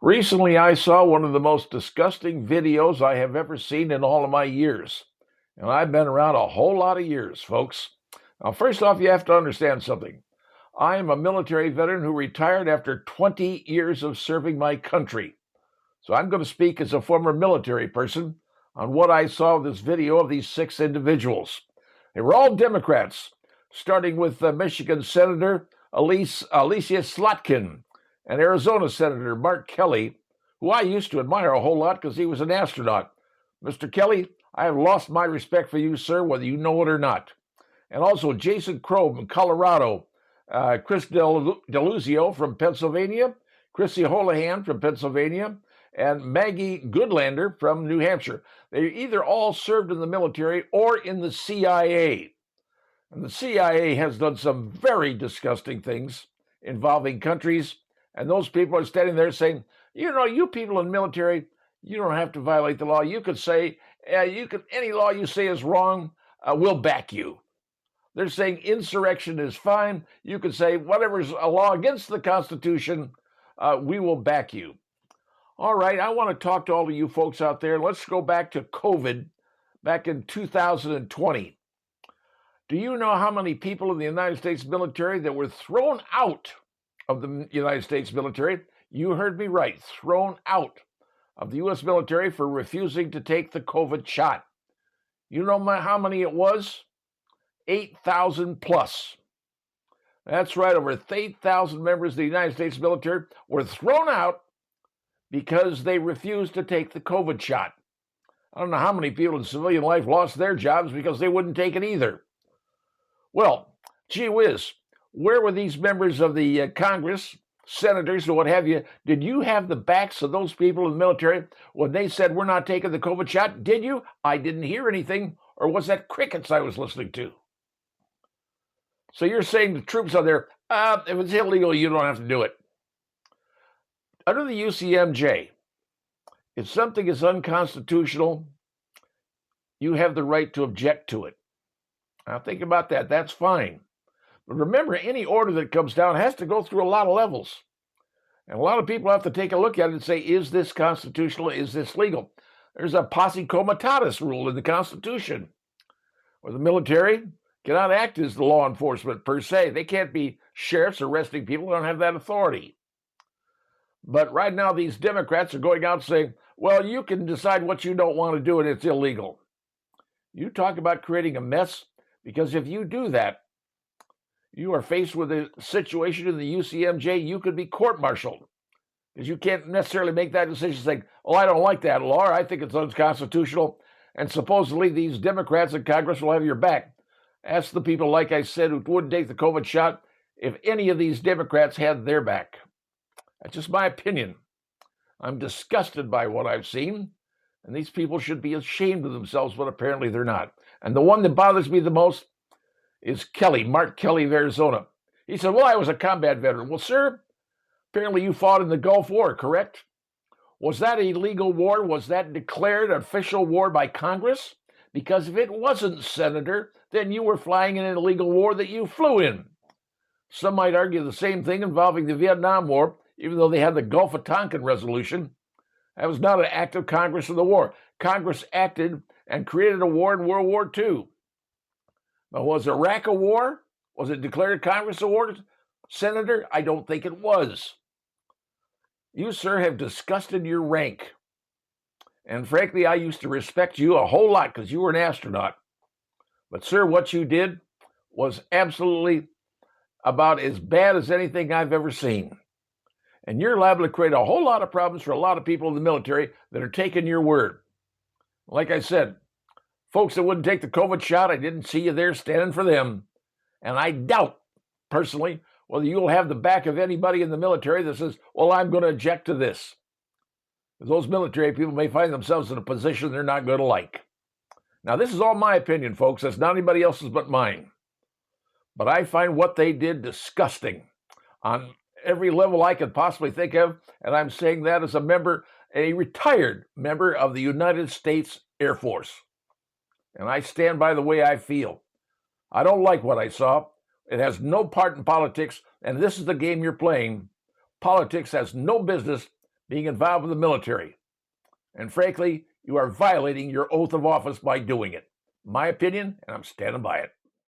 Recently, I saw one of the most disgusting videos I have ever seen in all of my years. And I've been around a whole lot of years, folks. Now, first off, you have to understand something. I am a military veteran who retired after 20 years of serving my country. So I'm going to speak as a former military person on what I saw in this video of these six individuals. They were all Democrats, starting with Michigan Senator Alicia Slotkin and Arizona Senator Mark Kelly, who I used to admire a whole lot because he was an astronaut. Mr. Kelly, I have lost my respect for you, sir, whether you know it or not. And also Jason Crow from Colorado, Chris Deluzio from Pennsylvania, Chrissy Holohan from Pennsylvania, and Maggie Goodlander from New Hampshire. They either all served in the military or in the CIA. And the CIA has done some very disgusting things involving countries, and those people are standing there saying, you people in the military, you don't have to violate the law. You could say, any law you say is wrong, we'll back you. They're saying insurrection is fine. You could say whatever's a law against the Constitution, we will back you. All right, I want to talk to all of you folks out there. Let's go back to COVID back in 2020. Do you know how many people in the United States military that were thrown out of the United States military? You heard me right, thrown out of the U.S. military for refusing to take the COVID shot. You know how many it was? 8,000 plus. That's right, over 8,000 members of the United States military were thrown out because they refused to take the COVID shot. I don't know how many people in civilian life lost their jobs because they wouldn't take it either. Well, gee whiz, where were these members of the Congress, senators, or what have you? Did you have the backs of those people in the military when they said we're not taking the COVID shot? Did you? I didn't hear anything, or was that crickets I was listening to? So you're saying the troops out there, if it's illegal, you don't have to do it. Under the UCMJ, if something is unconstitutional, you have the right to object to it. Now think about that. That's fine. But remember, any order that comes down has to go through a lot of levels. And a lot of people have to take a look at it and say, is this constitutional? Is this legal? There's a posse comitatus rule in the Constitution, where the military cannot act as the law enforcement per se. They can't be sheriffs arresting people. They don't have that authority. But right now, these Democrats are going out saying, well, you can decide what you don't want to do, and it's illegal. You talk about creating a mess, because if you do that, you are faced with a situation in the UCMJ, you could be court-martialed, because you can't necessarily make that decision saying, oh, I don't like that law, or I think it's unconstitutional, and supposedly these Democrats in Congress will have your back. Ask the people, like I said, who wouldn't take the COVID shot, if any of these Democrats had their back. That's just my opinion. I'm disgusted by what I've seen, and these people should be ashamed of themselves, but apparently they're not. And the one that bothers me the most is Kelly, Mark Kelly of Arizona. He said, well, I was a combat veteran. Well, sir, apparently you fought in the Gulf War, correct? Was that a legal war? Was that declared an official war by Congress? Because if it wasn't, Senator, then you were flying in an illegal war that you flew in. Some might argue the same thing involving the Vietnam War, even though they had the Gulf of Tonkin resolution. That was not an act of Congress in the war. Congress acted and created a war in World War II. But was Iraq a war? Was it declared a Congress a war, Senator? I don't think it was. You, sir, have disgusted your rank. And frankly, I used to respect you a whole lot because you were an astronaut. But, sir, what you did was absolutely about as bad as anything I've ever seen. And you're liable to create a whole lot of problems for a lot of people in the military that are taking your word. Like I said, folks that wouldn't take the COVID shot, I didn't see you there standing for them. And I doubt, personally, whether you'll have the back of anybody in the military that says, well, I'm going to object to this. Those military people may find themselves in a position they're not going to like. Now, this is all my opinion, folks. That's not anybody else's but mine. But I find what they did disgusting on every level I could possibly think of, and I'm saying that as a retired member of the United States Air Force. And I stand by the way I feel. I don't like what I saw. It has no part in politics, and this is the game you're playing. Politics has no business being involved with the military. And frankly, you are violating your oath of office by doing it. My opinion, and I'm standing by it.